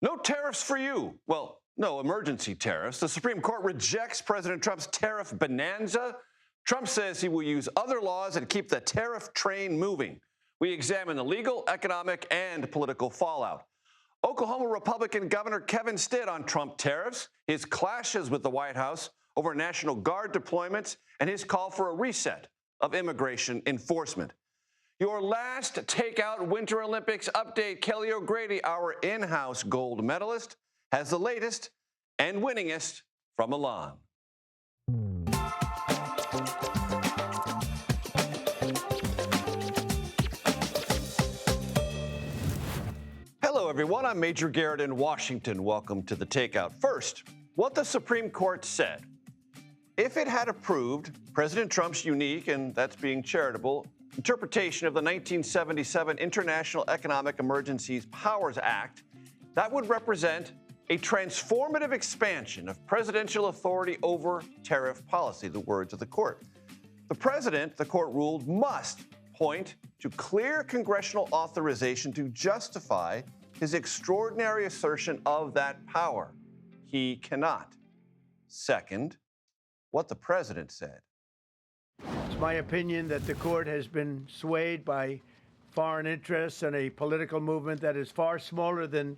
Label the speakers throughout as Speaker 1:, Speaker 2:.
Speaker 1: No tariffs for you. Well, no emergency tariffs. The Supreme Court rejects President Trump's tariff bonanza. Trump says he will use other laws and keep the tariff train moving. We examine the legal, economic, and political fallout. Oklahoma Republican Governor Kevin Stitt on Trump tariffs, his clashes with the White House over National Guard deployments, and his call for a reset of immigration enforcement. Your last Takeout Winter Olympics update. Kelly O'Grady, our in-house gold medalist, has the latest and winningest from Milan. Hello, everyone. I'm Major Garrett in Washington. Welcome to the Takeout. First, what the Supreme Court said. If it had approved President Trump's unique, and that's being charitable, interpretation of the 1977 International Economic Emergencies Powers Act, that would represent a transformative expansion of presidential authority over tariff policy, the words of the court. The president, the court ruled, must point to clear congressional authorization to justify his extraordinary assertion of that power. He cannot. Second, what the president said.
Speaker 2: It's my opinion that the court has been swayed by foreign interests and a political movement that is far smaller than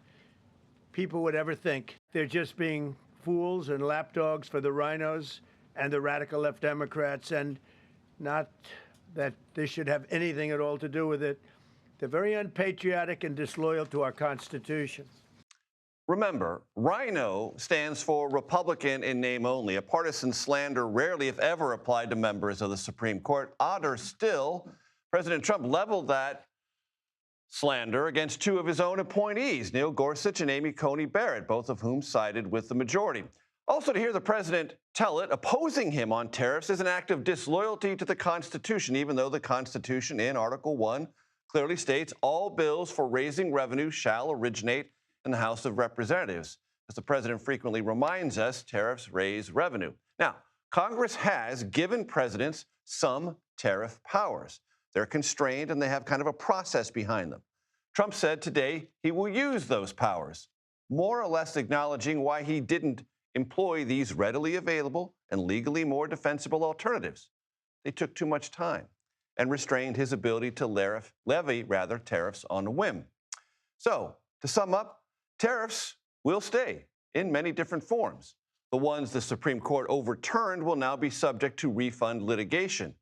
Speaker 2: people would ever think. They're just being fools and lapdogs for the rhinos and the radical left Democrats, and not that this should have anything at all to do with it. They're very unpatriotic and disloyal to our Constitution.
Speaker 1: Remember, RHINO stands for Republican in name only, a partisan slander rarely, if ever, applied to members of the Supreme Court. Odder still, President Trump leveled that slander against two of his own appointees, Neil Gorsuch and Amy Coney Barrett, both of whom sided with the majority. Also, to hear the president tell it, opposing him on tariffs is an act of disloyalty to the Constitution, even though the Constitution in Article 1 clearly states all bills for raising revenue shall originate in the House of Representatives. As the president frequently reminds us, tariffs raise revenue. Now, Congress has given presidents some tariff powers. They're constrained and they have kind of a process behind them. Trump said today he will use those powers, more or less acknowledging why he didn't employ these readily available and legally more defensible alternatives. They took too much time and restrained his ability to levy tariffs on a whim. So, to sum up, tariffs will stay in many different forms. The ones the Supreme Court overturned will now be subject to refund litigation.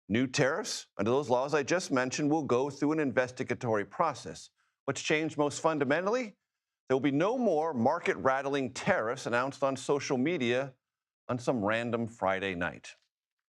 Speaker 1: New tariffs, under those laws I just mentioned, will go through an investigatory process. What's changed most fundamentally? There will be no more market-rattling tariffs announced on social media on some random Friday night.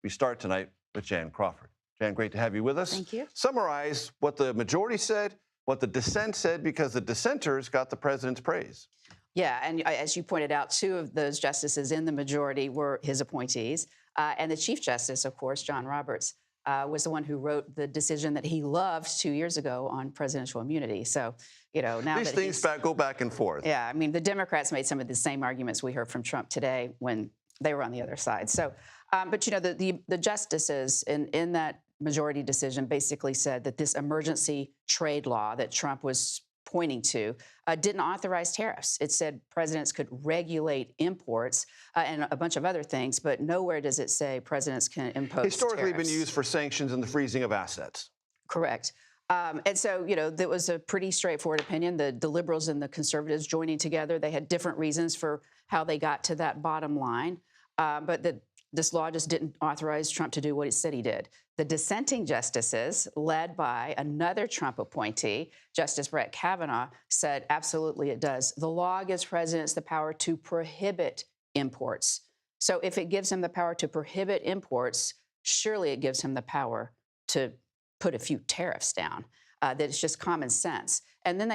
Speaker 1: We start tonight with Jan Crawford. Jan, great to have you with us.
Speaker 3: Thank you.
Speaker 1: Summarize what the majority said, what the dissent said, because the dissenters got the president's praise.
Speaker 3: Yeah, and as you pointed out, two of those justices in the majority were his appointees. And the Chief Justice, of course, John Roberts, was the one who wrote the decision that he loved 2 years ago on presidential immunity. So, you know, now
Speaker 1: these
Speaker 3: that
Speaker 1: things go back and forth.
Speaker 3: Yeah, I mean, the Democrats made some of the same arguments we heard from Trump today when they were on the other side. So, but, you know, the justices in that majority decision basically said that this emergency trade law that Trump was pointing to didn't authorize tariffs. It said presidents could regulate imports and a bunch of other things, but nowhere does it say presidents can impose
Speaker 1: Historically
Speaker 3: tariffs.
Speaker 1: been used for sanctions and the freezing of assets.
Speaker 3: Correct. And so, you know, that was a pretty straightforward opinion. The liberals and the conservatives joining together, they had different reasons for how they got to that bottom line. But this law just didn't authorize Trump to do what he said he did. The dissenting justices, led by another Trump appointee, Justice Brett Kavanaugh, said absolutely it does. The law gives presidents the power to prohibit imports. So if it gives him the power to prohibit imports, surely it gives him the power to put a few tariffs down. That it's just common sense. And then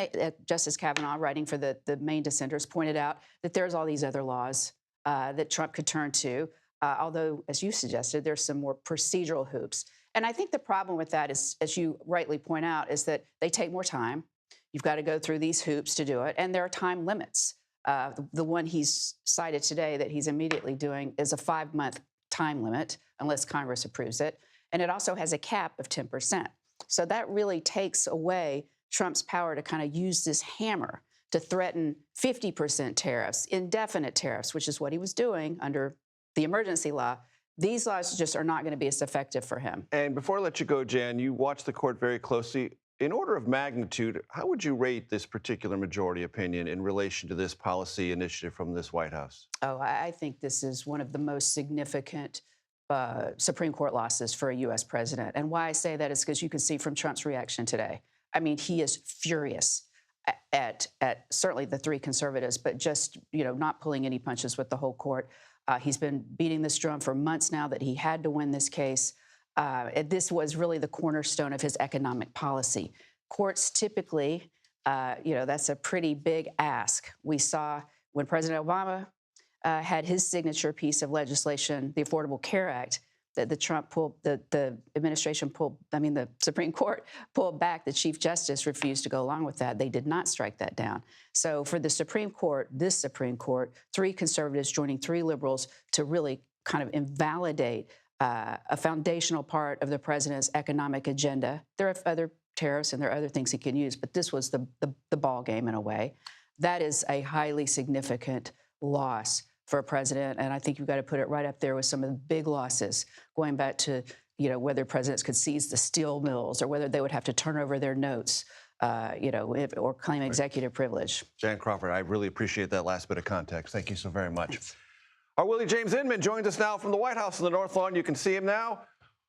Speaker 3: Justice Kavanaugh, writing for the main dissenters, pointed out that there's all these other laws that Trump could turn to. Although, as you suggested, there's some more procedural hoops. And I think the problem with that is, as you rightly point out, is that they take more time. You've got to go through these hoops to do it, and there are time limits. The one he's cited today that he's immediately doing is a 5-month time limit, unless Congress approves it. And it also has a cap of 10%. So that really takes away Trump's power to kind of use this hammer to threaten 50% tariffs, indefinite tariffs, which is what he was doing under the emergency law. These laws just are not going to be as effective for him.
Speaker 1: And before I let you go, Jan, you watch the court very closely. In order of magnitude, how would you rate this particular majority opinion in relation to this policy initiative from this White House?
Speaker 3: Oh, I think this is one of the most significant Supreme Court losses for a U.S. president. And why I say that is because you can see from Trump's reaction today. I mean, he is furious at certainly the three conservatives, but just, not pulling any punches with the whole court. He's been beating this drum for months now that he had to win this case. This was really the cornerstone of his economic policy. Courts typically, that's a pretty big ask. We saw when President Obama had his signature piece of legislation, the Affordable Care Act, that the administration pulled, the Supreme Court pulled back. The Chief Justice refused to go along with that. They did not strike that down. So for the Supreme Court, this Supreme Court, three conservatives joining three liberals to really kind of invalidate a foundational part of the president's economic agenda. There are other tariffs and there are other things he can use, but this was the ball game in a way. That is a highly significant loss for a president, and I think you've got to put it right up there with some of the big losses, going back to whether presidents could seize the steel mills or whether they would have to turn over their notes, or claim executive privilege.
Speaker 1: Jan Crawford, I really appreciate that last bit of context. Thank you so very much. Thanks. Our Willie James Inman joins us now from the White House in the North Lawn. You can see him now.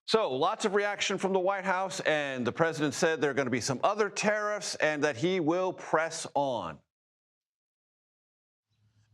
Speaker 1: So lots of reaction from the White House, and the president said there are going to be some other tariffs and that he will press on.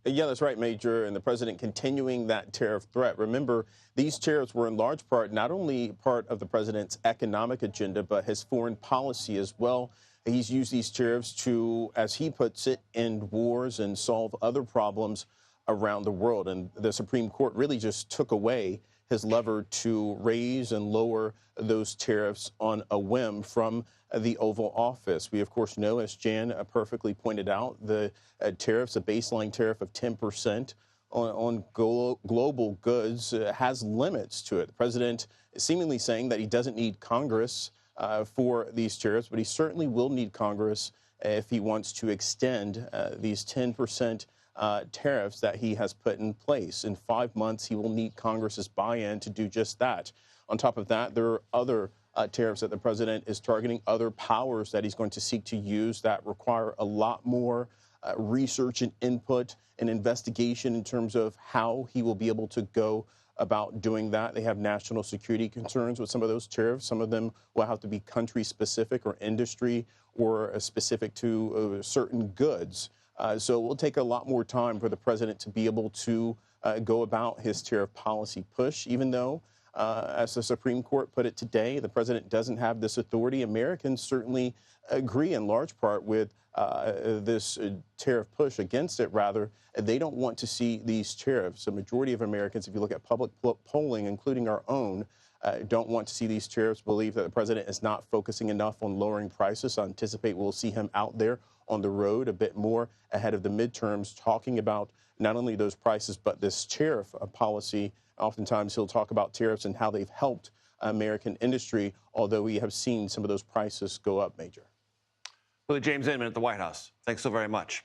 Speaker 4: Yeah, that's right, Major. And the president continuing that tariff threat. Remember, these tariffs were in large part not only part of the president's economic agenda, but his foreign policy as well. He's used these tariffs to, as he puts it, end wars and solve other problems around the world. And the Supreme Court really just took away his lever to raise and lower those tariffs on a whim from the Oval Office. We, of course, know, as Jan perfectly pointed out, the tariffs, a baseline tariff of 10% on global goods has limits to it. The president is seemingly saying that he doesn't need Congress for these tariffs, but he certainly will need Congress if he wants to extend these 10% tariffs that he has put in place. In 5 months, he will need Congress's buy-in to do just that. On top of that, there are other tariffs that the president is targeting, other powers that he's going to seek to use that require a lot more research and input and investigation in terms of how he will be able to go about doing that. They have national security concerns with some of those tariffs. Some of them will have to be country-specific or industry or specific to certain goods. So it will take a lot more time for the president to be able to go about his tariff policy push, even though, as the Supreme Court put it today, the president doesn't have this authority. Americans certainly agree in large part with this tariff push against it. Rather, they don't want to see these tariffs. A majority of Americans, if you look at public polling, including our own, don't want to see these tariffs, believe that the president is not focusing enough on lowering prices. I anticipate we'll see him out there on the road a bit more ahead of the midterms, talking about not only those prices, but this tariff policy. Oftentimes he'll talk about tariffs and how they've helped American industry, although we have seen some of those prices go up, Major.
Speaker 1: Willie James Inman at the White House. Thanks so very much.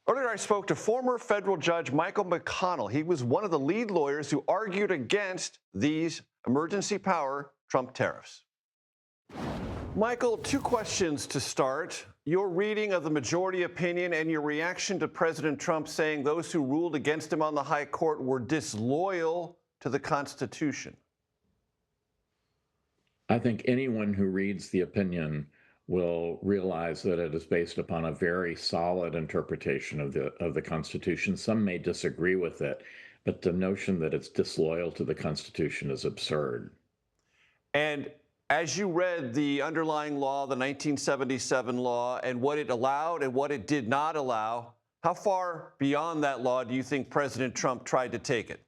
Speaker 1: Earlier, I spoke to former federal judge Michael McConnell. He was one of the lead lawyers who argued against these emergency power Trump tariffs. Michael, two questions to start. Your reading of the majority opinion and your reaction to President Trump saying those who ruled against him on the high court were disloyal to the Constitution.
Speaker 5: I think anyone who reads the opinion will realize that it is based upon a very solid interpretation of the Constitution. Some may disagree with it, but the notion that it's disloyal to the Constitution is absurd.
Speaker 1: And as you read the underlying law, the 1977 law, and what it allowed and what it did not allow, how far beyond that law do you think President Trump tried to take it?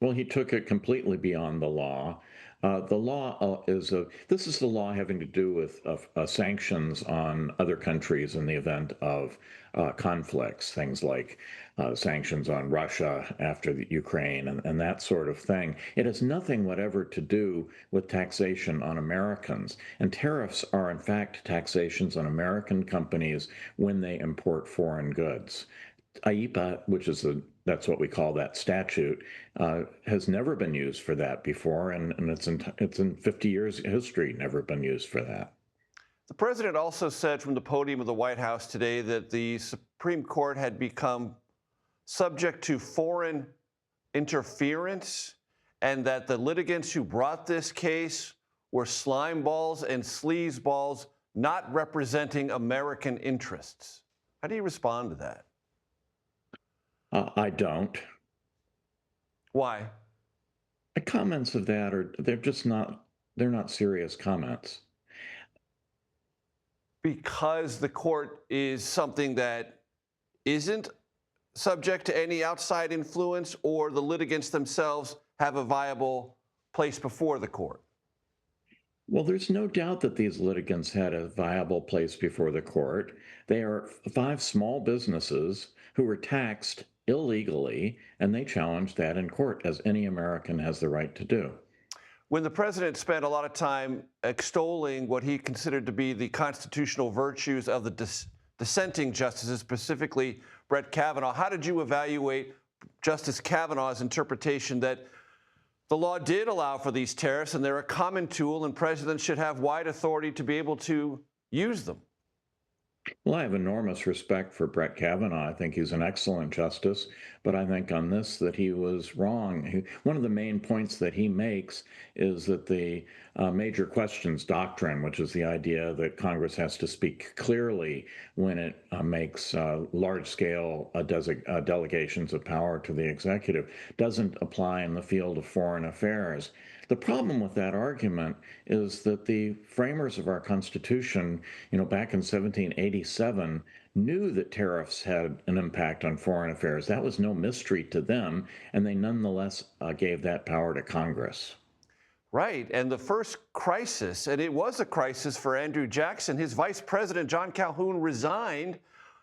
Speaker 5: Well, he took it completely beyond the law. The law this is the law having to do with sanctions on other countries in the event of conflicts, things like sanctions on Russia after the Ukraine and that sort of thing. It has nothing whatever to do with taxation on Americans. And tariffs are, in fact, taxations on American companies when they import foreign goods. IEPA, that's what we call that statute, has never been used for that before, and it's in 50 years history never been used for that.
Speaker 1: The president also said from the podium of the White House today that the Supreme Court had become subject to foreign interference and that the litigants who brought this case were slime balls and sleaze balls not representing American interests. How do you respond to that?
Speaker 5: I don't.
Speaker 1: Why?
Speaker 5: The comments of that they're not serious comments.
Speaker 1: Because the court is something that isn't subject to any outside influence, or the litigants themselves have a viable place before the court?
Speaker 5: Well, there's no doubt that these litigants had a viable place before the court. They are 5 small businesses who were taxed illegally, and they challenged that in court, as any American has the right to do.
Speaker 1: When the president spent a lot of time extolling what he considered to be the constitutional virtues of the dissenting justices, specifically Brett Kavanaugh, how did you evaluate Justice Kavanaugh's interpretation that the law did allow for these tariffs and they're a common tool and presidents should have wide authority to be able to use them?
Speaker 5: Well, I have enormous respect for Brett Kavanaugh. I think he's an excellent justice, but I think on this that he was wrong. One of the main points that he makes is that the major questions doctrine, which is the idea that Congress has to speak clearly when it makes large-scale delegations of power to the executive, doesn't apply in the field of foreign affairs. The problem with that argument is that the framers of our Constitution, back in 1787, knew that tariffs had an impact on foreign affairs. That was no mystery to them, and they nonetheless gave that power to Congress.
Speaker 1: Right, and the first crisis, and it was a crisis for Andrew Jackson, his vice president, John Calhoun, resigned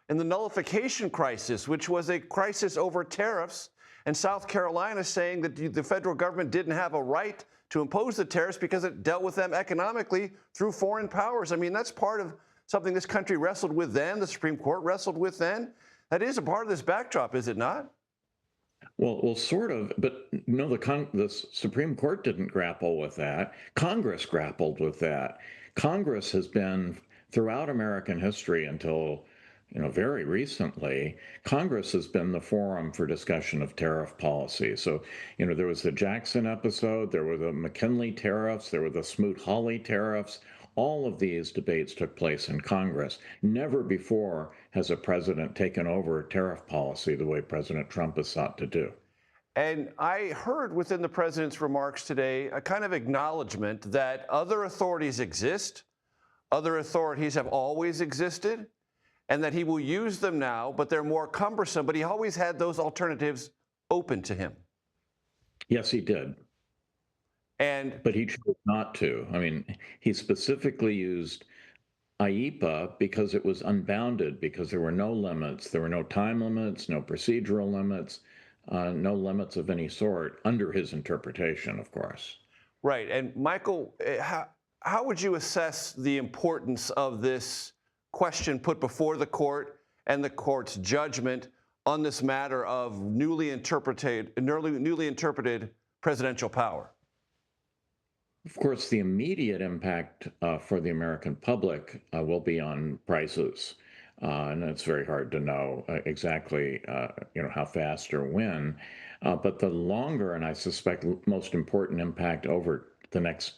Speaker 1: in the nullification crisis, which was a crisis over tariffs, and South Carolina saying that the federal government didn't have a right to impose the tariffs because it dealt with them economically through foreign powers. I mean, that's part of something this country wrestled with then, the Supreme Court wrestled with then. That is a part of this backdrop, is it not?
Speaker 5: Well, sort of, but no, the Supreme Court didn't grapple with that. Congress grappled with that. Congress has been, throughout American history until very recently, Congress has been the forum for discussion of tariff policy. So, there was the Jackson episode, there were the McKinley tariffs, there were the Smoot-Hawley tariffs. All of these debates took place in Congress. Never before has a president taken over tariff policy the way President Trump has sought to do.
Speaker 1: And I heard within the president's remarks today a kind of acknowledgement that other authorities exist, other authorities have always existed, and that he will use them now, but they're more cumbersome. But he always had those alternatives open to him.
Speaker 5: Yes, he did. But he chose not to. I mean, he specifically used IEPA because it was unbounded, because there were no limits. There were no time limits, no procedural limits, no limits of any sort under his interpretation, of course.
Speaker 1: Right. And Michael, how would you assess the importance of this question put before the court and the court's judgment on this matter of newly interpreted presidential power?
Speaker 5: Of course, the immediate impact for the American public will be on prices. And it's very hard to know exactly, how fast or when. But the longer, and I suspect most important impact over the next,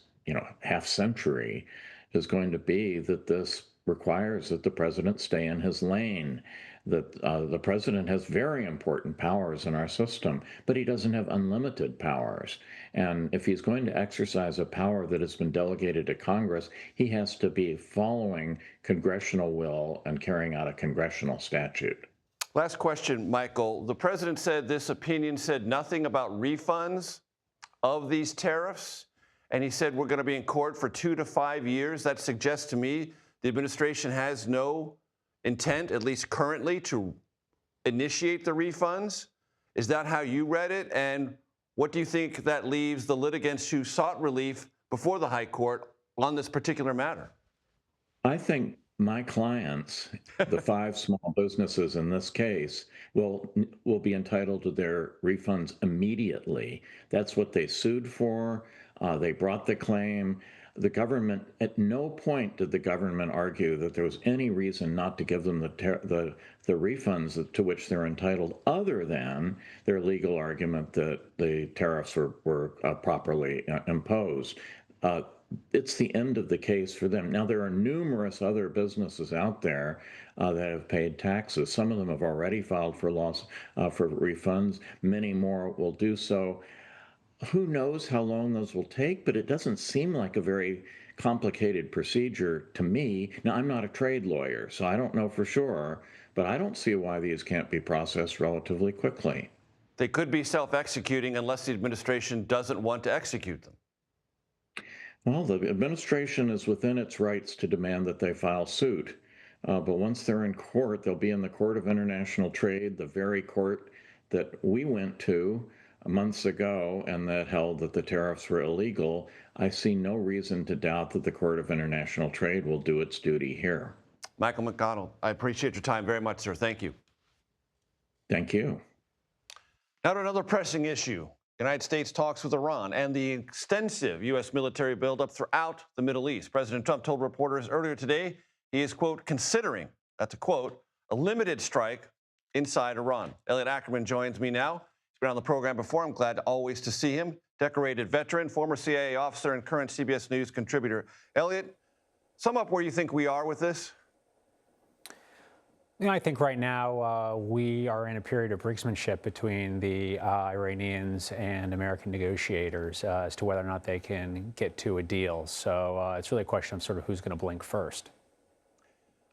Speaker 5: half century is going to be that this requires that the president stay in his lane, that the president has very important powers in our system, but he doesn't have unlimited powers. And if he's going to exercise a power that has been delegated to Congress, he has to be following congressional will and carrying out a congressional statute.
Speaker 1: Last question, Michael. The president said this opinion said nothing about refunds of these tariffs. and he said we're going to be in court for 2 to 5 years. That suggests to me the administration has no intent, at least currently, to initiate the refunds. Is that how you read it? And what do you think that leaves the litigants who sought relief before the High Court on this particular matter?
Speaker 5: I think my clients, the 5 small businesses in this case, will be entitled to their refunds immediately. That's what they sued for. They brought the claim. The government, at no point did the government argue that there was any reason not to give them the refunds to which they're entitled, other than their legal argument that the tariffs were properly imposed. It's the end of the case for them. Now, there are numerous other businesses out there that have paid taxes. Some of them have already filed for refunds. Many more will do so. Who knows how long those will take, but it doesn't seem like a very complicated procedure to me. Now, I'm not a trade lawyer, so I don't know for sure, but I don't see why these can't be processed relatively quickly.
Speaker 1: They could be self-executing unless the administration doesn't want to execute them.
Speaker 5: Well, the administration is within its rights to demand that they file suit. But once they're in court, they'll be in the Court of International Trade, the very court that we went to months ago and that held that the tariffs were illegal. I see no reason to doubt that the Court of International Trade will do its duty here.
Speaker 1: Michael McDonald, I appreciate your time very much, sir. Thank you.
Speaker 5: Thank you.
Speaker 1: Now to another pressing issue. United States talks with Iran and the extensive U.S. military buildup throughout the Middle East. President Trump told reporters earlier today he is, quote, considering, that's a quote, a limited strike inside Iran. Elliot Ackerman joins me now. He's been on the program before. I'm glad always to see him. Decorated veteran, former CIA officer, and current CBS News contributor. Elliot, sum up where you think we are with this.
Speaker 6: I think right now we are in a period of brinksmanship between the Iranians and American negotiators as to whether or not they can get to a deal. So it's really a question of sort of who's going to blink first.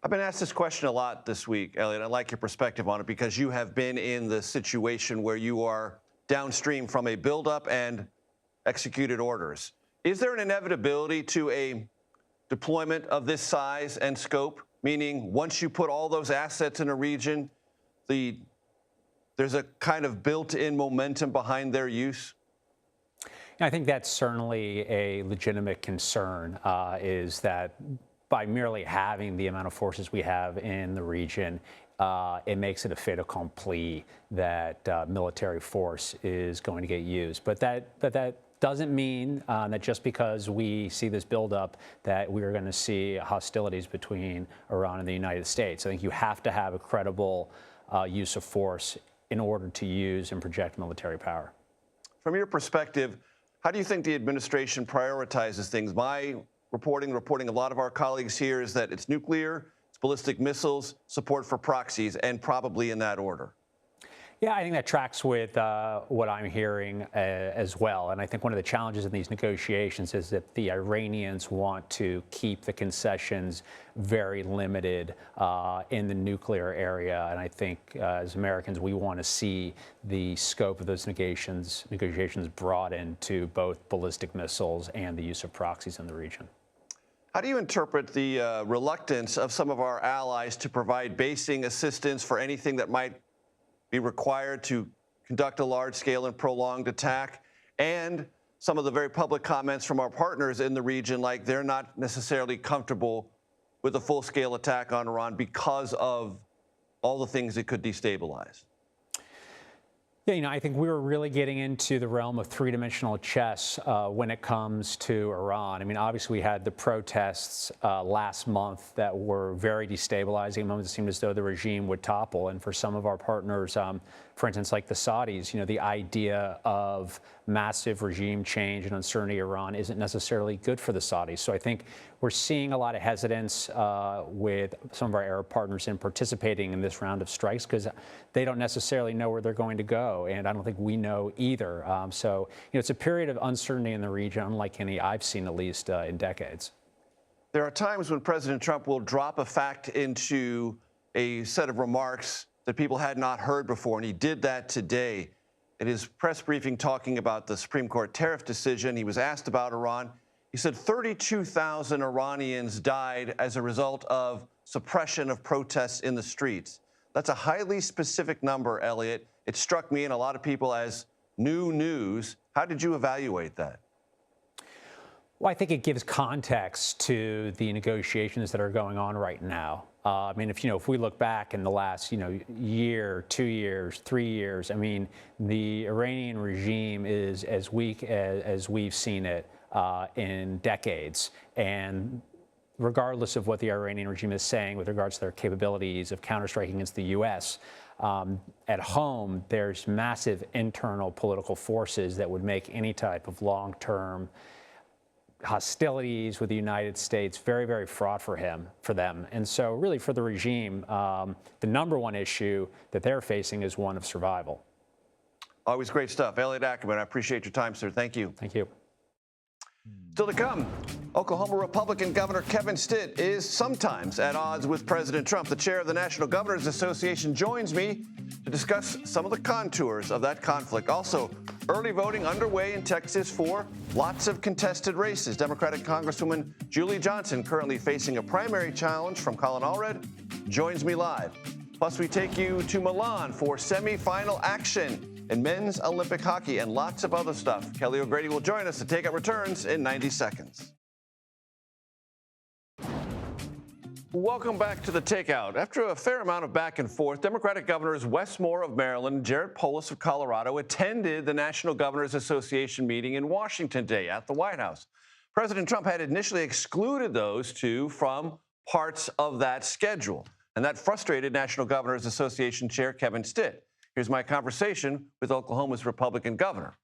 Speaker 1: I've been asked this question a lot this week, Elliot. I like your perspective on it because you have been in the situation where you are downstream from a buildup and executed orders. Is there an inevitability to a deployment of this size and scope? Meaning, once you put all those assets in a region, there's a kind of built-in momentum behind their use?
Speaker 6: I think that's certainly a legitimate concern, is that by merely having the amount of forces we have in the region, it makes it a fait accompli that military force is going to get used. But that doesn't mean that just because we see this buildup that we are going to see hostilities between Iran and the United States. I think you have to have a credible use of force in order to use and project military power.
Speaker 1: From your perspective, how do you think the administration prioritizes things? My reporting a lot of our colleagues here is that it's nuclear, it's ballistic missiles, support for proxies, and probably in that order.
Speaker 6: Yeah, I think that tracks with what I'm hearing as well. And I think one of the challenges in these negotiations is that the Iranians want to keep the concessions very limited in the nuclear area. And I think as Americans, we want to see the scope of those negotiations broadened to both ballistic missiles and the use of proxies in the region.
Speaker 1: How do you interpret the reluctance of some of our allies to provide basing assistance for anything that might be required to conduct a large-scale and prolonged attack, and some of the very public comments from our partners in the region, like they're not necessarily comfortable with a full-scale attack on Iran because of all the things it could destabilize?
Speaker 6: Yeah, I think we were really getting into the realm of three-dimensional chess when it comes to Iran. I mean, obviously, we had the protests last month that were very destabilizing. Moments it seemed as though the regime would topple. And for some of our partners, for instance, like the Saudis, the idea of massive regime change and uncertainty in Iran isn't necessarily good for the Saudis. So I think we're seeing a lot of hesitance with some of our Arab partners in participating in this round of strikes because they don't necessarily know where they're going to go. And I don't think we know either. So it's a period of uncertainty in the region, unlike any I've seen, at least in decades.
Speaker 1: There are times when President Trump will drop a fact into a set of remarks that people had not heard before, and he did that today. at his press briefing talking about the Supreme Court tariff decision. He was asked about Iran. He said 32,000 Iranians died as a result of suppression of protests in the streets. That's a highly specific number, Elliot. It struck me and a lot of people as new news. How did you evaluate that?
Speaker 6: Well, I think it gives context to the negotiations that are going on right now. I mean, if we look back in the last, year, 2 years, 3 years, I mean, the Iranian regime is as weak as we've seen it in decades. And regardless of what the Iranian regime is saying with regards to their capabilities of counterstriking against the U.S., at home, there's massive internal political forces that would make any type of long-term hostilities with the United States very, very fraught for them. And so really for the regime, the number one issue that they're facing is one of survival.
Speaker 1: Always great stuff. Elliot Ackerman, I appreciate your time, sir. Thank you.
Speaker 6: Thank you.
Speaker 1: Still to come, Oklahoma Republican Governor Kevin Stitt is sometimes at odds with President Trump. The chair of the National Governors Association joins me to discuss some of the contours of that conflict. Also, early voting underway in Texas for lots of contested races. Democratic Congresswoman Julie Johnson, currently facing a primary challenge from Colin Allred, joins me live. Plus, we take you to Milan for semifinal action in men's Olympic hockey and lots of other stuff. Kelly O'Grady will join us. The Takeout returns in 90 seconds. Welcome back to the Takeout. After a fair amount of back and forth, Democratic Governors Wes Moore of Maryland and Jared Polis of Colorado attended the National Governors Association meeting in Washington today at the White House. President Trump had initially excluded those two from parts of that schedule, and that frustrated National Governors Association Chair Kevin Stitt. Here's my conversation with Oklahoma's Republican governor.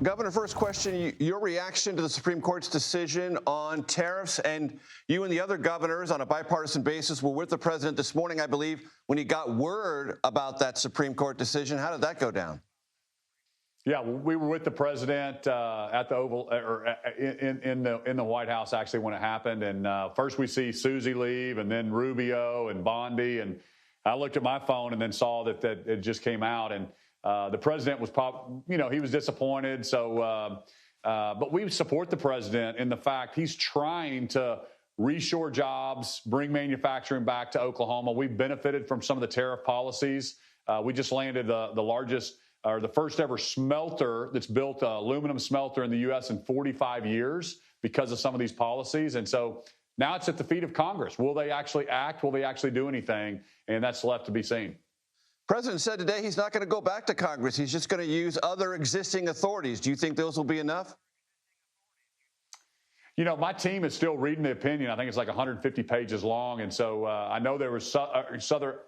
Speaker 1: Governor, first question, your reaction to the Supreme Court's decision on tariffs, and you and the other governors on a bipartisan basis were with the president this morning, I believe, when he got word about that Supreme Court decision. How did that go down?
Speaker 7: Yeah, we were with the president at the Oval, or in the White House, actually, when it happened. And first we see Susie leave, and then Rubio and Bondi, and I looked at my phone and then saw that it just came out, and the president was, he was disappointed. So, but we support the president in the fact he's trying to reshore jobs, bring manufacturing back to Oklahoma. We've benefited from some of the tariff policies. We just landed the largest, or the first ever smelter that's built, aluminum smelter in the U.S. in 45 years because of some of these policies. And so now it's at the feet of Congress. Will they actually act? Will they actually do anything? And that's left to be seen.
Speaker 1: The president said today he's not going to go back to Congress. He's just going to use other existing authorities. Do you think those will be enough?
Speaker 7: You know, my team is still reading the opinion. I think it's like 150 pages long. And so I know there was other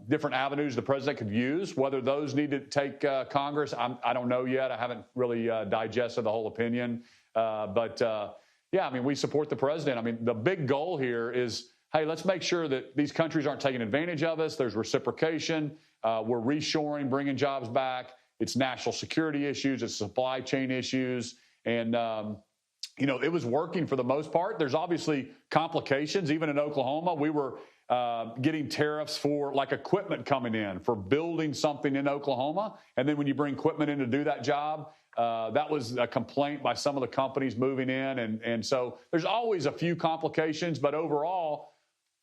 Speaker 7: different avenues the president could use. Whether those need to take Congress, I don't know yet. I haven't really digested the whole opinion. Yeah, I mean, we support the president. I mean, the big goal here is, hey, let's make sure that these countries aren't taking advantage of us. There's reciprocation. We're reshoring, bringing jobs back. It's national security issues. It's supply chain issues. And, it was working for the most part. There's obviously complications. Even in Oklahoma, we were getting tariffs for like equipment coming in for building something in Oklahoma. And then when you bring equipment in to do that job, that was a complaint by some of the companies moving in. And so there's always a few complications, but overall,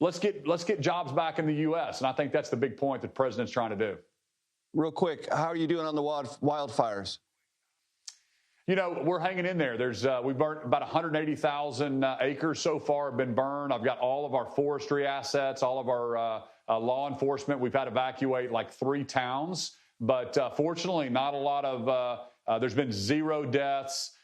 Speaker 7: let's get jobs back in the U.S. And I think that's the big point that the president's trying to do.
Speaker 1: Real quick, how are you doing on the wildfires?
Speaker 7: You know, we're hanging in there. We've burned about 180,000 acres so far have been burned. I've got all of our forestry assets, all of our law enforcement. We've had to evacuate like 3 towns, but fortunately, not a lot of. There's been 0 deaths.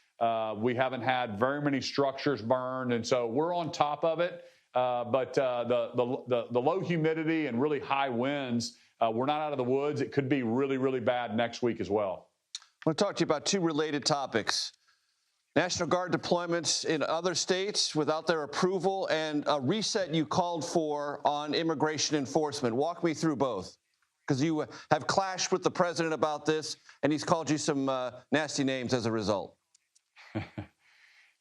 Speaker 7: We haven't had very many structures burned, and so we're on top of it. But the low humidity and really high winds, we're not out of the woods. It could be really, really bad next week as well.
Speaker 1: I want to talk to you about 2 related topics. National Guard deployments in other states without their approval and a reset you called for on immigration enforcement. Walk me through both, because you have clashed with the president about this, and he's called you some nasty names as a result.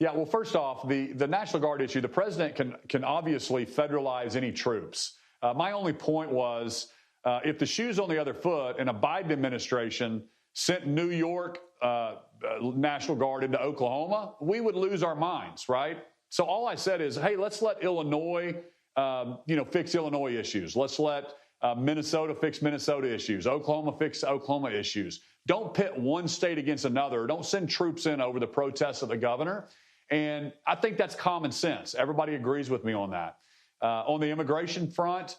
Speaker 7: Yeah, well, first off, the National Guard issue, the president can obviously federalize any troops. My only point was If the shoe's on the other foot and a Biden administration sent New York National Guard into Oklahoma, we would lose our minds, right? So all I said is, hey, let's let Illinois, fix Illinois issues. Let's let Minnesota fix Minnesota issues. Oklahoma fix Oklahoma issues. Don't pit one state against another. Don't send troops in over the protests of the governor. And I think that's common sense. Everybody agrees with me on that. On the immigration front,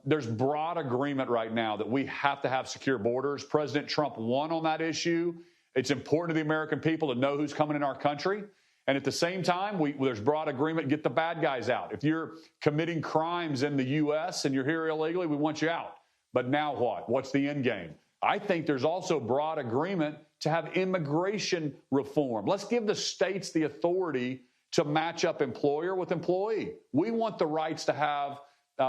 Speaker 7: there's broad agreement right now that we have to have secure borders. President Trump won on that issue. It's important to the American people to know who's coming in our country. And at the same time, there's broad agreement, get the bad guys out. If you're committing crimes in the U.S. and you're here illegally, we want you out. But now what? What's the end game? I think there's also broad agreement to have immigration reform. Let's give the states the authority to match up employer with employee. We want the rights to have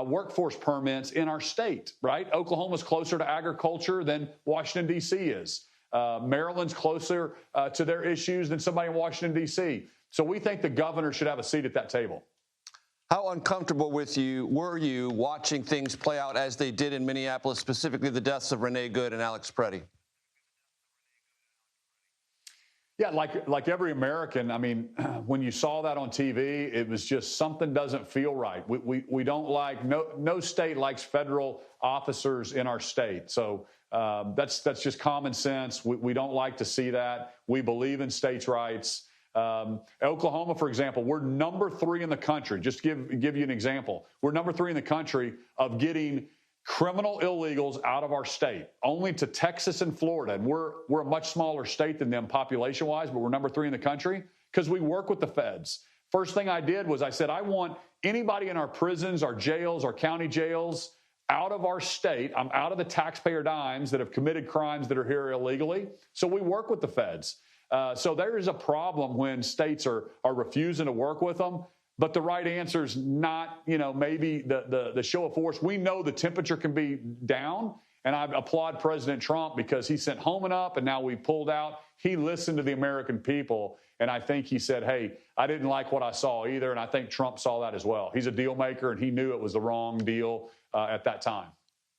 Speaker 7: workforce permits in our state, right? Oklahoma's closer to agriculture than Washington, D.C. is. Maryland's closer to their issues than somebody in Washington, D.C. So we think the governor should have a seat at that table.
Speaker 1: How uncomfortable were you watching things play out as they did in Minneapolis, specifically the deaths of Renee Good and Alex Preddy?
Speaker 7: Yeah, like every American, I mean, when you saw that on TV, it was just something doesn't feel right. We don't like, no state likes federal officers in our state. So that's just common sense. We don't like to see that. We believe in states' rights. Oklahoma, for example, we're number 3 in the country. Just to give you an example, we're number 3 in the country of getting criminal illegals out of our state, only to Texas and Florida. And we're a much smaller state than them population-wise, but we're number 3 in the country because we work with the feds. First thing I did was I said, I want anybody in our prisons, our jails, our county jails out of our state. I'm out of the taxpayer dimes that have committed crimes that are here illegally. So we work with the feds. So there is a problem when states are refusing to work with them. But the right answer is not, maybe the show of force. We know the temperature can be down, and I applaud President Trump because he sent Homan up, and now we pulled out. He listened to the American people, and I think he said, hey, I didn't like what I saw either, and I think Trump saw that as well. He's a deal maker, and he knew it was the wrong deal at that time.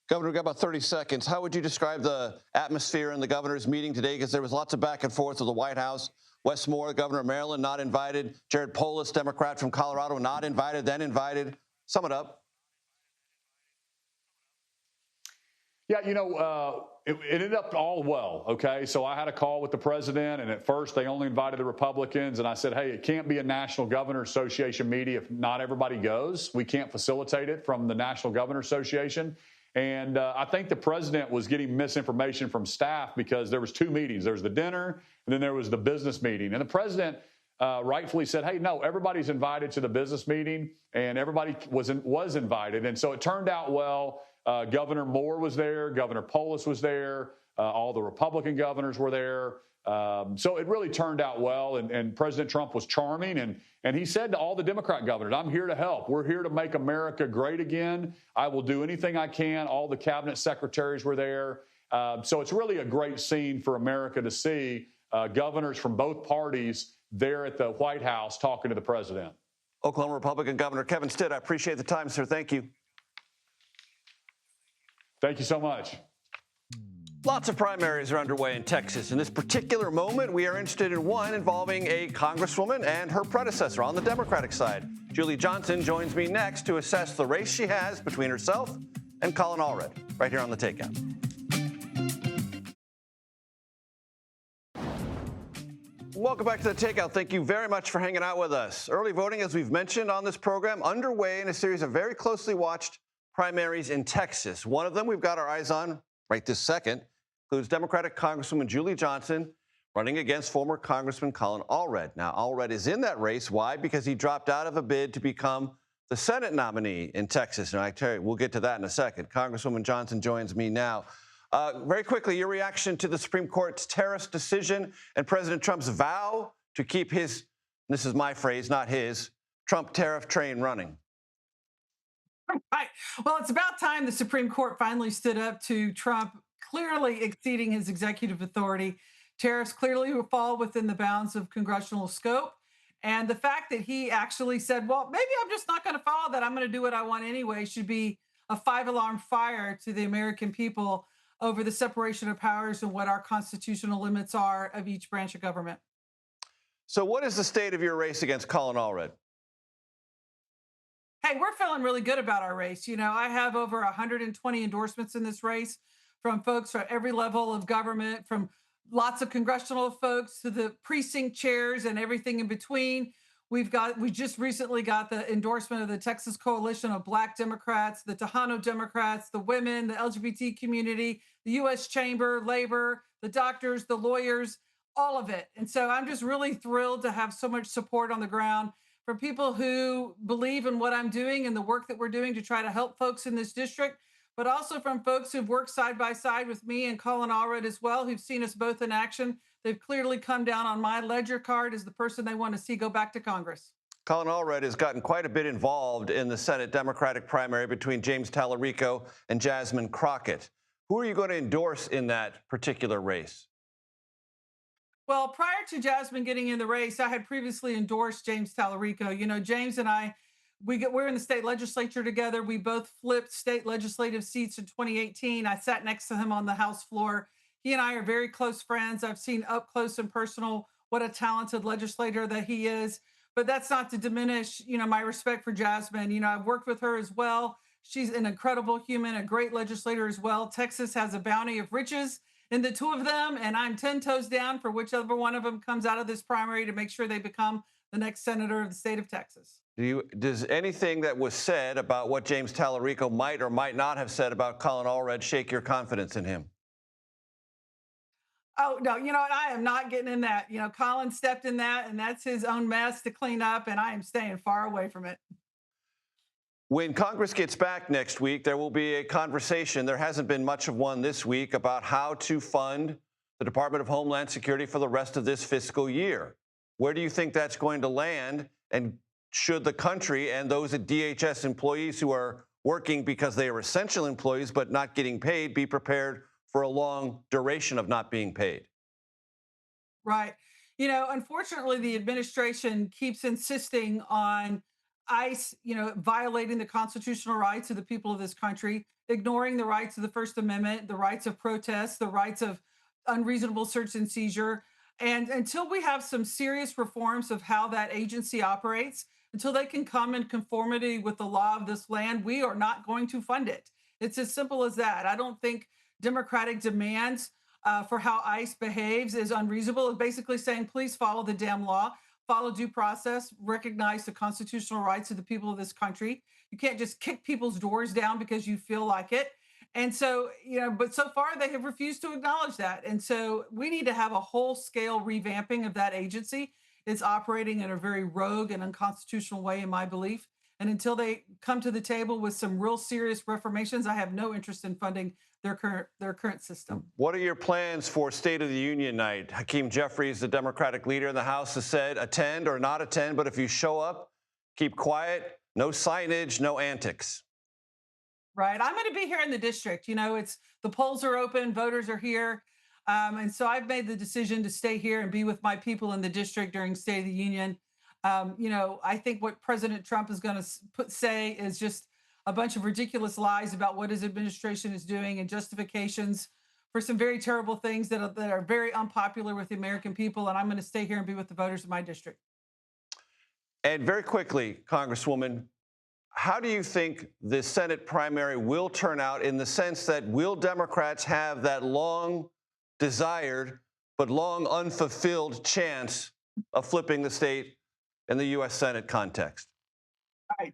Speaker 1: Governor, we've got about 30 seconds. How would you describe the atmosphere in the governor's meeting today? Because there was lots of back and forth with the White House. Wes Moore, the governor of Maryland, not invited. Jared Polis, Democrat from Colorado, not invited, then invited. Sum it up.
Speaker 7: Yeah, it ended up all well, okay? So I had a call with the president, and at first they only invited the Republicans, and I said, hey, it can't be a National Governor Association meeting if not everybody goes. We can't facilitate it from the National Governor Association. And I think the president was getting misinformation from staff because there was 2 meetings. There was the dinner, and then there was the business meeting. And the president rightfully said, hey, no, everybody's invited to the business meeting, and everybody was invited. And so it turned out well. Governor Moore was there. Governor Polis was there. All the Republican governors were there. So it really turned out well, and President Trump was charming, and he said to all the Democrat governors, I'm here to help. We're here to make America great again. I will do anything I can. All the cabinet secretaries were there. So it's really a great scene for America to see governors from both parties there at the White House talking to the president.
Speaker 1: Oklahoma Republican Governor Kevin Stitt, I appreciate the time, sir. Thank you.
Speaker 7: Thank you so much.
Speaker 1: Lots of primaries are underway in Texas. In this particular moment, we are interested in one involving a congresswoman and her predecessor on the Democratic side. Julie Johnson joins me next to assess the race she has between herself and Colin Allred, right here on The Takeout. Welcome back to The Takeout. Thank you very much for hanging out with us. Early voting, as we've mentioned on this program, underway in a series of very closely watched primaries in Texas. One of them we've got our eyes on right this second includes Democratic Congresswoman Julie Johnson running against former Congressman Colin Allred. Now, Allred is in that race. Why? Because he dropped out of a bid to become the Senate nominee in Texas. And I tell you, we'll get to that in a second. Congresswoman Johnson joins me now. Very quickly, your reaction to the Supreme Court's tariffs decision and President Trump's vow to keep his, this is my phrase, not his, Trump tariff train running.
Speaker 8: Right. Well, it's about time the Supreme Court finally stood up to Trump clearly exceeding his executive authority. Tariffs clearly will fall within the bounds of congressional scope. And the fact that he actually said, well, maybe I'm just not going to follow that. I'm going to do what I want anyway should be a five-alarm fire to the American people over the separation of powers and what our constitutional limits are of each branch of government.
Speaker 1: So, what is the state of your race against Colin Allred?
Speaker 8: Hey, we're feeling really good about our race. I have over 120 endorsements in this race from folks from every level of government, from lots of congressional folks to the precinct chairs and everything in between. We just recently got the endorsement of the Texas Coalition of Black Democrats, the Tejano Democrats, the women, the LGBT community, the U.S. Chamber, labor, the doctors, the lawyers, all of it. And so I'm just really thrilled to have so much support on the ground from people who believe in what I'm doing and the work that we're doing to try to help folks in this district, but also from folks who've worked side by side with me and Colin Allred as well, who've seen us both in action. They've clearly come down on my ledger card as the person they want to see go back to Congress.
Speaker 1: Colin Allred has gotten quite a bit involved in the Senate Democratic primary between James Tallarico and Jasmine Crockett. Who are you going to endorse in that particular race?
Speaker 8: Well, prior to Jasmine getting in the race, I had previously endorsed James Tallarico. James and I, we're in the state legislature together. We both flipped state legislative seats in 2018. I sat next to him on the House floor. He and I are very close friends. I've seen up close and personal what a talented legislator that he is. But that's not to diminish, my respect for Jasmine. I've worked with her as well. She's an incredible human, a great legislator as well. Texas has a bounty of riches in the two of them, and I'm 10 toes down for whichever one of them comes out of this primary to make sure they become the next senator of the state of Texas.
Speaker 1: Does anything that was said about what James Tallarico might or might not have said about Colin Allred shake your confidence in him?
Speaker 8: Oh, no, I am not getting in that. Colin stepped in that, and that's his own mess to clean up, and I am staying far away from it.
Speaker 1: When Congress gets back next week, there will be a conversation. There hasn't been much of one this week about how to fund the Department of Homeland Security for the rest of this fiscal year. Where do you think that's going to land? And should the country and those at DHS employees who are working because they are essential employees but not getting paid be prepared for a long duration of not being paid?
Speaker 8: Right. Unfortunately, the administration keeps insisting on ICE, violating the constitutional rights of the people of this country, ignoring the rights of the First Amendment, the rights of protest, the rights of unreasonable search and seizure. And until we have some serious reforms of how that agency operates, until they can come in conformity with the law of this land, we are not going to fund it. It's as simple as that. I don't think Democratic demands for how ICE behaves is unreasonable. It's basically saying, please follow the damn law, follow due process, recognize the constitutional rights of the people of this country. You can't just kick people's doors down because you feel like it. And so, but so far they have refused to acknowledge that. And so we need to have a whole scale revamping of that agency. It's operating in a very rogue and unconstitutional way, in my belief. And until they come to the table with some real serious reformations, I have no interest in funding their current system.
Speaker 1: What are your plans for State of the Union night? Hakeem Jeffries, the Democratic leader in the House, has said attend or not attend, but if you show up, keep quiet, no signage, no antics.
Speaker 8: Right. I'm going to be here in the district. It's the polls are open, voters are here. And so I've made the decision to stay here and be with my people in the district during State of the Union. I think what President Trump is going to say is just a bunch of ridiculous lies about what his administration is doing and justifications for some very terrible things that are very unpopular with the American people. And I'm going to stay here and be with the voters of my district.
Speaker 1: And very quickly, Congresswoman, how do you think the Senate primary will turn out in the sense that will Democrats have that long desired but long unfulfilled chance of flipping the state in the U.S. Senate context?
Speaker 8: Right.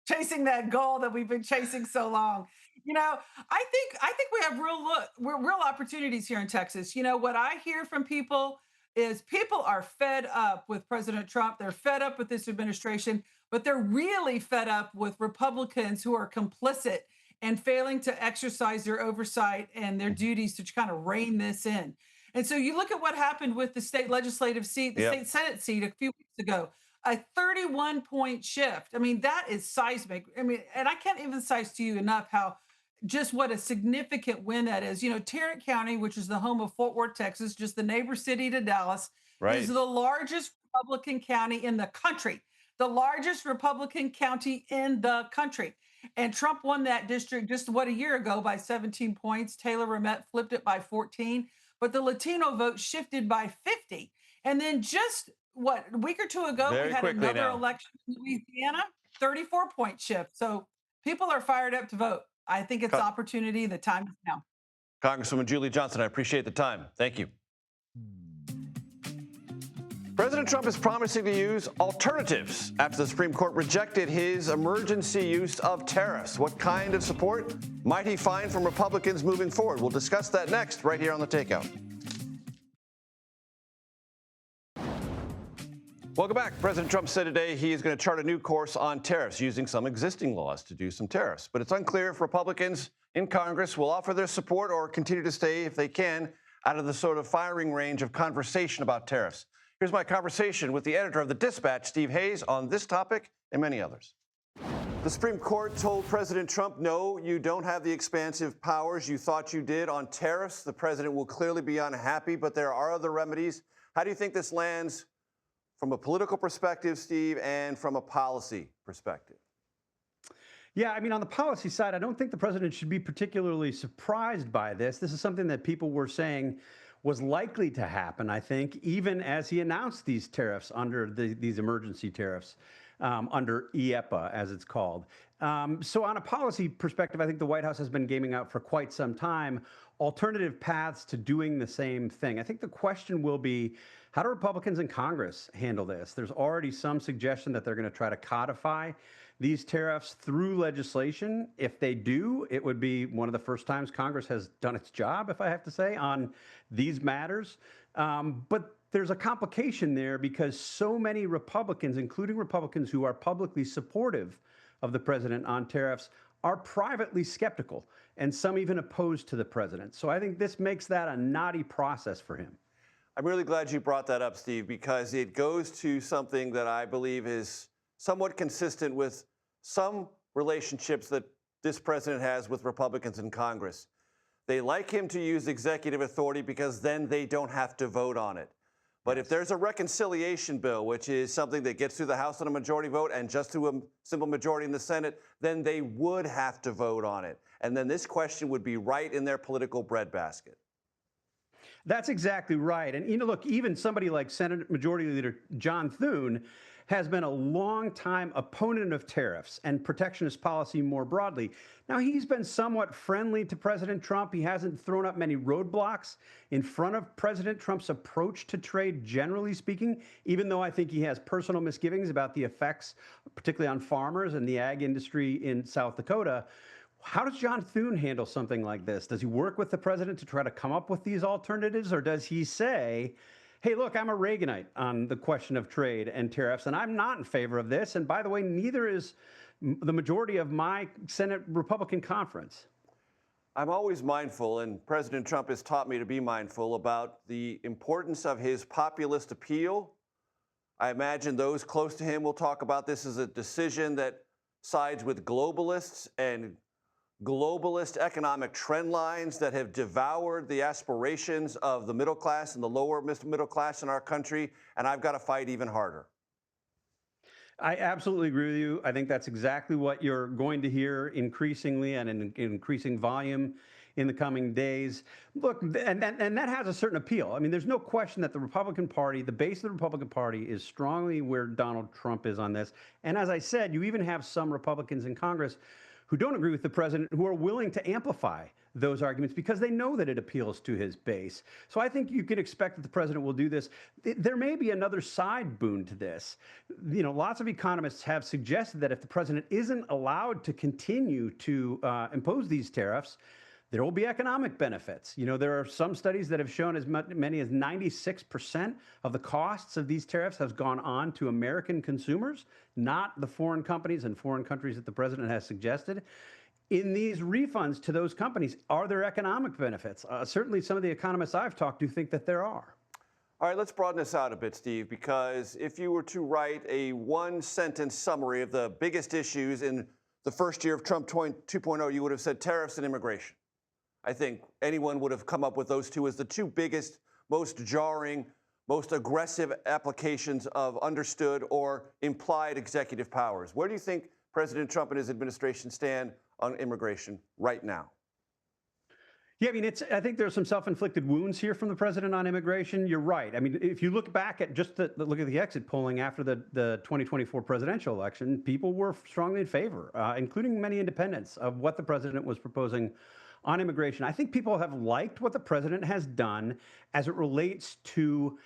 Speaker 8: Chasing that goal that we've been chasing so long. I think we have real opportunities here in Texas. What I hear from people is people are fed up with President Trump. They're fed up with this administration, but they're really fed up with Republicans who are complicit and failing to exercise their oversight and their duties to kind of rein this in. And so you look at what happened with the state legislative seat, the state Senate seat a few weeks ago. A 31-point shift. I mean, that is seismic. I mean, and I can't emphasize to you enough just what a significant win that is. Tarrant County, which is the home of Fort Worth, Texas, just the neighbor city to Dallas, is the largest Republican county in the country. The largest Republican county in the country. And Trump won that district just what a year ago by 17 points. Taylor Ramett flipped it by 14, but the Latino vote shifted by 50. And then just what a week or two ago, we
Speaker 1: Very
Speaker 8: had
Speaker 1: quickly
Speaker 8: another
Speaker 1: now.
Speaker 8: election in Louisiana, 34-point shift. So people are fired up to vote. I think it's opportunity. The time is now.
Speaker 1: Congresswoman Julie Johnson, I appreciate the time. Thank you. President Trump is promising to use alternatives after the Supreme Court rejected his emergency use of tariffs. What kind of support might he find from Republicans moving forward? We'll discuss that next, right here on The Takeout. Welcome back. President Trump said today he is going to chart a new course on tariffs using some existing laws to do some tariffs. But it's unclear if Republicans in Congress will offer their support or continue to stay, if they can, out of the sort of firing range of conversation about tariffs. Here's my conversation with the editor of The Dispatch, Steve Hayes, on this topic and many others. The Supreme Court told President Trump, no, you don't have the expansive powers you thought you did on tariffs. The president will clearly be unhappy, but there are other remedies. How do you think this lands from a political perspective, Steve, and from a policy perspective?
Speaker 9: Yeah, I mean, on the policy side, I don't think the president should be particularly surprised by this. This is something that people were saying was likely to happen, I think, even as he announced these tariffs under these emergency tariffs under EPA, as it's called. So on a policy perspective, I think the White House has been gaming out for quite some time alternative paths to doing the same thing. I think the question will be, how do Republicans in Congress handle this? There's already some suggestion that they're going to try to codify these tariffs through legislation. If they do, it would be one of the first times Congress has done its job, if I have to say, on these matters. But there's a complication there because so many Republicans, including Republicans who are publicly supportive of the president on tariffs, are privately skeptical, and some even opposed to the president. So I think this makes that a knotty process for him.
Speaker 1: I'm really glad you brought that up, Steve, because it goes to something that I believe is somewhat consistent with some relationships that this president has with Republicans in Congress. They like him to use executive authority because then they don't have to vote on it. But if there's a reconciliation bill, which is something that gets through the House on a majority vote and just through a simple majority in the Senate, then they would have to vote on it. And then this question would be right in their political breadbasket.
Speaker 9: That's exactly right. And, look, even somebody like Senate Majority Leader John Thune has been a longtime opponent of tariffs and protectionist policy more broadly. Now, he's been somewhat friendly to President Trump. He hasn't thrown up many roadblocks in front of President Trump's approach to trade, generally speaking, even though I think he has personal misgivings about the effects, particularly on farmers and the ag industry in South Dakota. How does John Thune handle something like this? Does he work with the president to try to come up with these alternatives, or does he say, hey, look, I'm a Reaganite on the question of trade and tariffs, and I'm not in favor of this. And by the way, neither is the majority of my Senate Republican conference.
Speaker 1: I'm always mindful, and President Trump has taught me to be mindful about the importance of his populist appeal. I imagine those close to him will talk about this as a decision that sides with globalists and globalist economic trend lines that have devoured the aspirations of the middle class and the lower middle class in our country, and I've got to fight even harder.
Speaker 9: I absolutely agree with you. I think that's exactly what you're going to hear increasingly and in increasing volume in the coming days. Look, and that has a certain appeal. I mean, there's no question that the Republican Party, the base of the Republican Party, is strongly where Donald Trump is on this. And as I said, you even have some Republicans in Congress who don't agree with the president, who are willing to amplify those arguments because they know that it appeals to his base. So I think you can expect that the president will do this. There may be another side boon to this. Lots of economists have suggested that if the president isn't allowed to continue to impose these tariffs, there will be economic benefits. There are some studies that have shown as many as 96% of the costs of these tariffs has gone on to American consumers, not the foreign companies and foreign countries that the president has suggested. In these refunds to those companies, are there economic benefits? Certainly some of the economists I've talked to think that there are.
Speaker 1: All right, let's broaden this out a bit, Steve, because if you were to write a one-sentence summary of the biggest issues in the first year of Trump 2.0, you would have said tariffs and immigration. I think anyone would have come up with those two as the two biggest, most jarring, most aggressive applications of understood or implied executive powers. Where do you think President Trump and his administration stand on immigration right now?
Speaker 9: Yeah, I mean, I think there's some self-inflicted wounds here from the president on immigration. You're right. I mean, if you look back at just look at the exit polling after the 2024 presidential election, people were strongly in favor, including many independents, of what the president was proposing on immigration. I think people have liked what the president has done as it relates to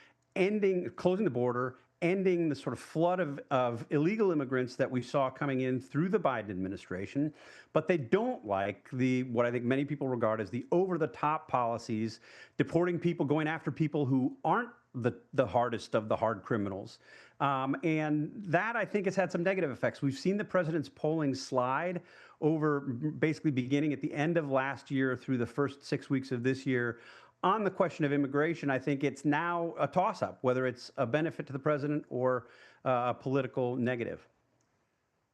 Speaker 9: closing the border, ending the sort of flood of illegal immigrants that we saw coming in through the Biden administration. But they don't like what I think many people regard as the over-the-top policies, deporting people, going after people who aren't the hardest of the hard criminals. And that, I think, has had some negative effects. We've seen the president's polling slide over basically beginning at the end of last year through the first 6 weeks of this year. On the question of immigration, I think it's now a toss-up, whether it's a benefit to the president or a political negative.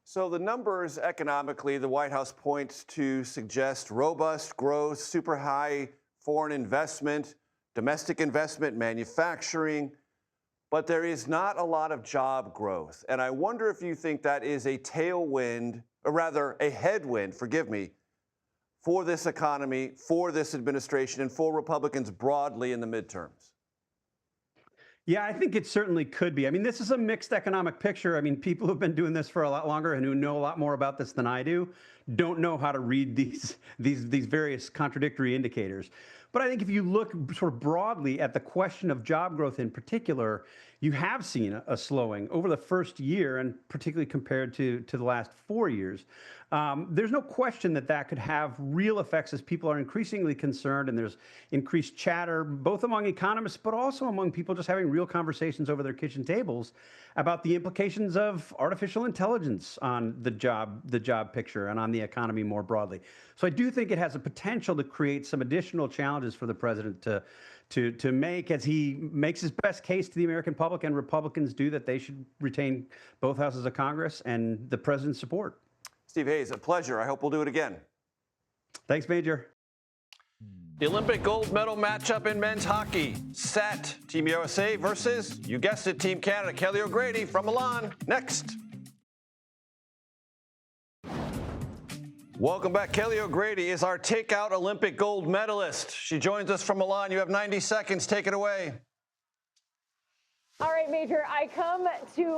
Speaker 1: So the numbers economically, the White House points to suggest robust growth, super high foreign investment, domestic investment, manufacturing, but there is not a lot of job growth. And I wonder if you think that is a tailwind, or rather a headwind, forgive me, for this economy, for this administration, and for Republicans broadly in the midterms?
Speaker 9: Yeah, I think it certainly could be. I mean, this is a mixed economic picture. I mean, people who've been doing this for a lot longer and who know a lot more about this than I do don't know how to read these various contradictory indicators. But I think if you look sort of broadly at the question of job growth in particular, you have seen a slowing over the first year, and particularly compared to the last 4 years. There's no question that could have real effects as people are increasingly concerned, and there's increased chatter, both among economists, but also among people just having real conversations over their kitchen tables about the implications of artificial intelligence on the job picture and on the economy more broadly. So I do think it has a potential to create some additional challenges for the president to make as he makes his best case to the American public, and Republicans do, that they should retain both houses of Congress and the president's support.
Speaker 1: Steve Hayes, a pleasure. I hope we'll do it again.
Speaker 9: Thanks, Major.
Speaker 1: The Olympic gold medal matchup in men's hockey set. Team USA versus, you guessed it, Team Canada. Kelly O'Grady from Milan. Next. Welcome back. Kelly O'Grady is our Takeout Olympic gold medalist. She joins us from Milan. You have 90 seconds. Take it away.
Speaker 10: All right, Major, I come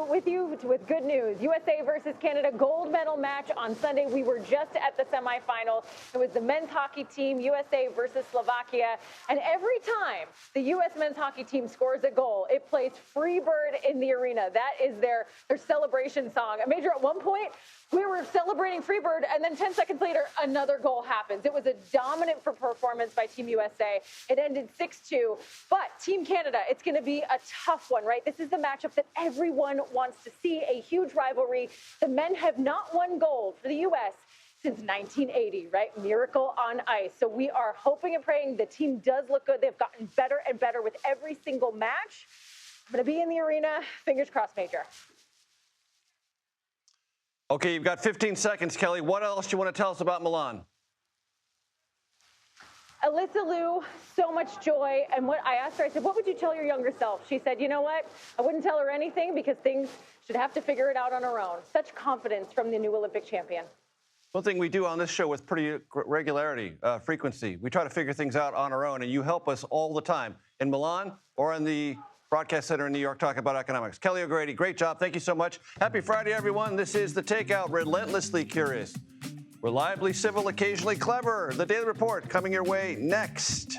Speaker 10: with you with good news. USA versus Canada gold medal match on Sunday. We were just at the semifinal. It was the men's hockey team, USA versus Slovakia. And every time the U.S. men's hockey team scores a goal, it plays Freebird in the arena. That is their celebration song. Major, at one point, we were celebrating Freebird, and then 10 seconds later, another goal happens. It was a dominant performance by Team USA. It ended 6-2. But Team Canada, it's going to be a tough one, right? This is the matchup that everyone wants to see, a huge rivalry. The men have not won gold for the U.S. since 1980, right? Miracle on ice. So we are hoping and praying the team does look good. They've gotten better and better with every single match. I'm going to be in the arena. Fingers crossed, Major.
Speaker 1: Okay, you've got 15 seconds, Kelly. What else do you want to tell us about Milan?
Speaker 10: Alyssa Liu, so much joy. And what I asked her, I said, what would you tell your younger self? She said, you know what? I wouldn't tell her anything because things should have to figure it out on her own. Such confidence from the new Olympic champion.
Speaker 1: One thing we do on this show with pretty regularity, frequency, we try to figure things out on our own, and you help us all the time in Milan or in the Broadcast Center in New York talking about economics. Kelly O'Grady, great job. Thank you so much. Happy Friday, everyone. This is The Takeout, relentlessly curious, reliably civil, occasionally clever. The Daily Report coming your way next.